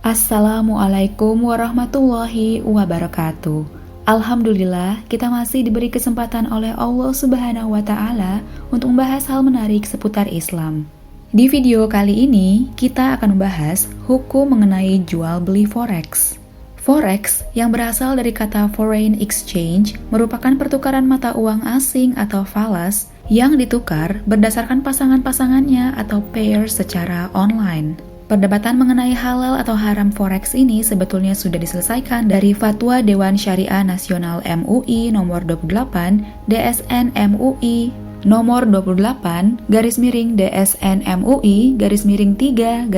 Assalamualaikum warahmatullahi wabarakatuh. Alhamdulillah, kita masih diberi kesempatan oleh Allah Subhanahu wa Ta'ala untuk membahas hal menarik seputar Islam. Di video kali ini, kita akan membahas hukum mengenai jual beli forex. Forex, yang berasal dari kata foreign exchange, merupakan pertukaran mata uang asing atau falas yang ditukar berdasarkan pasangan-pasangannya atau pair secara online. Perdebatan mengenai halal atau haram forex ini sebetulnya sudah diselesaikan dari Fatwa Dewan Syariah Nasional MUI nomor 28 DSN MUI nomor 28 DSN MUI 3/2002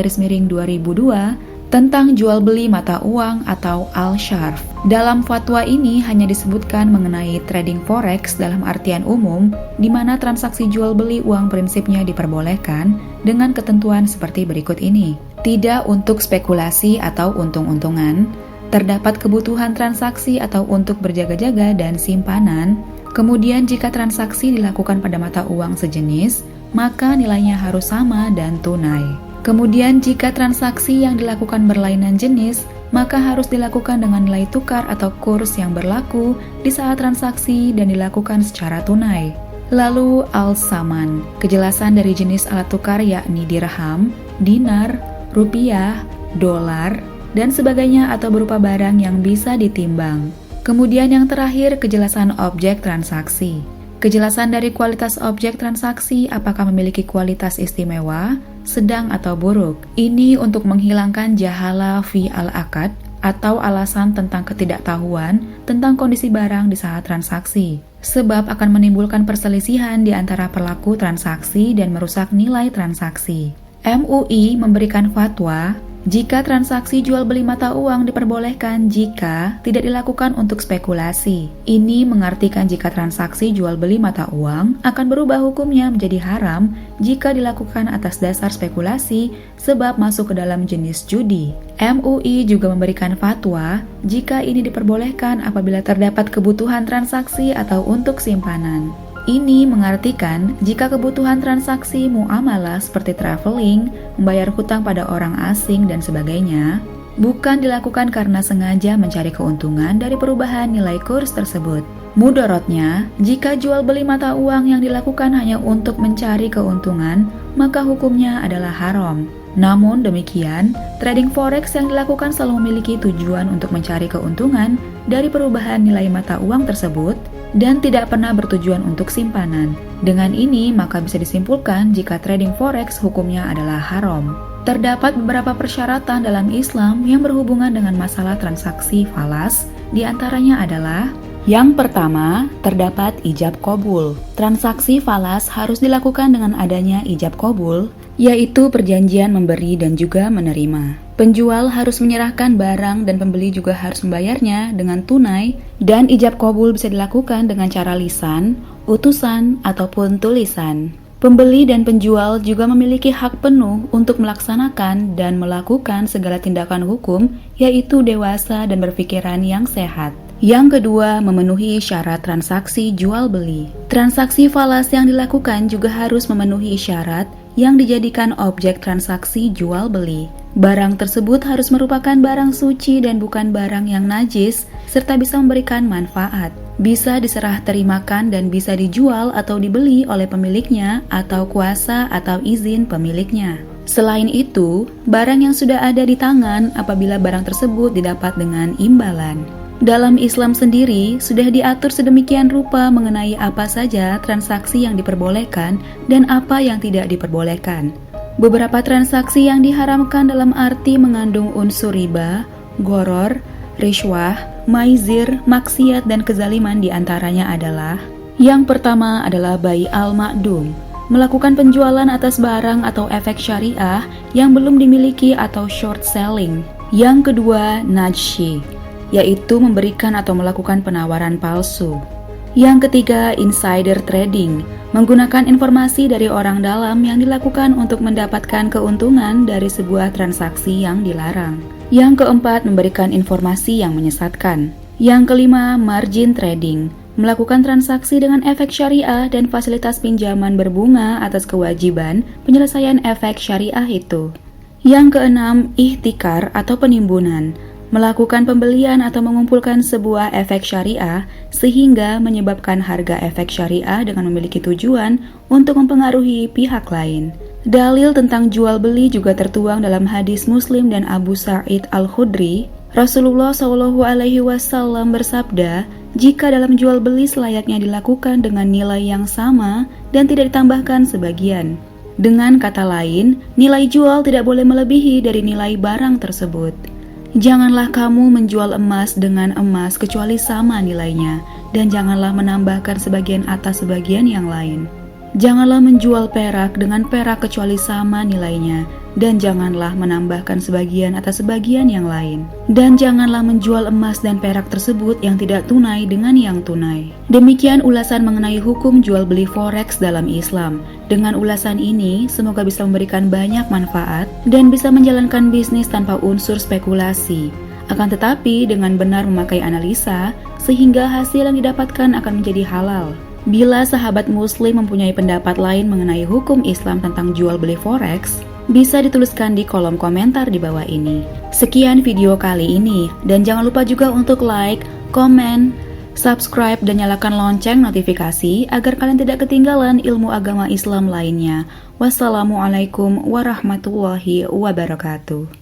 tentang jual beli mata uang atau al-syarf. Dalam fatwa ini hanya disebutkan mengenai trading forex dalam artian umum, di mana transaksi jual beli uang prinsipnya diperbolehkan dengan ketentuan seperti berikut ini. Tidak untuk spekulasi atau untung-untungan, terdapat kebutuhan transaksi atau untuk berjaga-jaga dan simpanan. Kemudian jika transaksi dilakukan pada mata uang sejenis, maka nilainya harus sama dan tunai. Kemudian jika transaksi yang dilakukan berlainan jenis, maka harus dilakukan dengan nilai tukar atau kurs yang berlaku di saat transaksi dan dilakukan secara tunai. Lalu al-saman, kejelasan dari jenis alat tukar yakni dirham, dinar, rupiah, dolar, dan sebagainya atau berupa barang yang bisa ditimbang. Kemudian yang terakhir, kejelasan objek transaksi. Kejelasan dari kualitas objek transaksi, apakah memiliki kualitas istimewa, sedang atau buruk. Ini untuk menghilangkan jahala fi al-akad atau alasan tentang ketidaktahuan tentang kondisi barang di saat transaksi. Sebab akan menimbulkan perselisihan di antara pelaku transaksi dan merusak nilai transaksi. MUI memberikan fatwa jika transaksi jual beli mata uang diperbolehkan jika tidak dilakukan untuk spekulasi. Ini mengartikan jika transaksi jual beli mata uang akan berubah hukumnya menjadi haram jika dilakukan atas dasar spekulasi sebab masuk ke dalam jenis judi. MUI juga memberikan fatwa jika ini diperbolehkan apabila terdapat kebutuhan transaksi atau untuk simpanan. Ini mengartikan jika kebutuhan transaksi muamalah seperti traveling, membayar hutang pada orang asing dan sebagainya, bukan dilakukan karena sengaja mencari keuntungan dari perubahan nilai kurs tersebut. Mudorotnya, jika jual beli mata uang yang dilakukan hanya untuk mencari keuntungan, maka hukumnya adalah haram. Namun demikian, trading forex yang dilakukan selalu memiliki tujuan untuk mencari keuntungan dari perubahan nilai mata uang tersebut dan tidak pernah bertujuan untuk simpanan. Dengan ini, maka bisa disimpulkan jika trading forex hukumnya adalah haram. Terdapat beberapa persyaratan dalam Islam yang berhubungan dengan masalah transaksi falas, di antaranya adalah: yang pertama, terdapat ijab qabul. Transaksi falas harus dilakukan dengan adanya ijab qabul, yaitu perjanjian memberi dan juga menerima. Penjual harus menyerahkan barang dan pembeli juga harus membayarnya dengan tunai, dan ijab qabul bisa dilakukan dengan cara lisan, utusan, ataupun tulisan. Pembeli dan penjual juga memiliki hak penuh untuk melaksanakan dan melakukan segala tindakan hukum, yaitu dewasa dan berpikiran yang sehat. Yang kedua, memenuhi syarat transaksi jual beli. Transaksi falas yang dilakukan juga harus memenuhi syarat yang dijadikan objek transaksi jual beli. Barang tersebut harus merupakan barang suci dan bukan barang yang najis, serta bisa memberikan manfaat. Bisa diserah terimakan dan bisa dijual atau dibeli oleh pemiliknya atau kuasa atau izin pemiliknya. Selain itu, barang yang sudah ada di tangan apabila barang tersebut didapat dengan imbalan. Dalam Islam sendiri, sudah diatur sedemikian rupa mengenai apa saja transaksi yang diperbolehkan dan apa yang tidak diperbolehkan. Beberapa transaksi yang diharamkan dalam arti mengandung unsur riba, gharar, rishwah, maizir, maksiat, dan kezaliman diantaranya adalah: yang pertama adalah bai al-ma'dum, melakukan penjualan atas barang atau efek syariah yang belum dimiliki atau short selling. Yang kedua, najshi, yaitu memberikan atau melakukan penawaran palsu. Yang ketiga, insider trading, menggunakan informasi dari orang dalam yang dilakukan untuk mendapatkan keuntungan dari sebuah transaksi yang dilarang. Yang keempat, memberikan informasi yang menyesatkan. Yang kelima, margin trading, melakukan transaksi dengan efek syariah dan fasilitas pinjaman berbunga atas kewajiban penyelesaian efek syariah itu. Yang keenam, ihtikar atau penimbunan. Melakukan pembelian atau mengumpulkan sebuah efek syariah sehingga menyebabkan harga efek syariah dengan memiliki tujuan untuk mempengaruhi pihak lain. Dalil tentang jual beli juga tertuang dalam hadis Muslim dan Abu Sa'id Al-Khudri. Rasulullah SAW bersabda, jika dalam jual beli selayaknya dilakukan dengan nilai yang sama dan tidak ditambahkan sebagian. Dengan kata lain, nilai jual tidak boleh melebihi dari nilai barang tersebut. Janganlah kamu menjual emas dengan emas kecuali sama nilainya, dan janganlah menambahkan sebagian atas sebagian yang lain. Janganlah menjual perak dengan perak kecuali sama nilainya, dan janganlah menambahkan sebagian atas sebagian yang lain. Dan janganlah menjual emas dan perak tersebut yang tidak tunai dengan yang tunai. Demikian ulasan mengenai hukum jual beli forex dalam Islam. Dengan ulasan ini, semoga bisa memberikan banyak manfaat dan bisa menjalankan bisnis tanpa unsur spekulasi. Akan tetapi dengan benar memakai analisa, sehingga hasil yang didapatkan akan menjadi halal. Bila sahabat muslim mempunyai pendapat lain mengenai hukum Islam tentang jual beli forex, bisa dituliskan di kolom komentar di bawah ini. Sekian video kali ini, dan jangan lupa juga untuk like, komen, subscribe, dan nyalakan lonceng notifikasi agar kalian tidak ketinggalan ilmu agama Islam lainnya. Wassalamualaikum warahmatullahi wabarakatuh.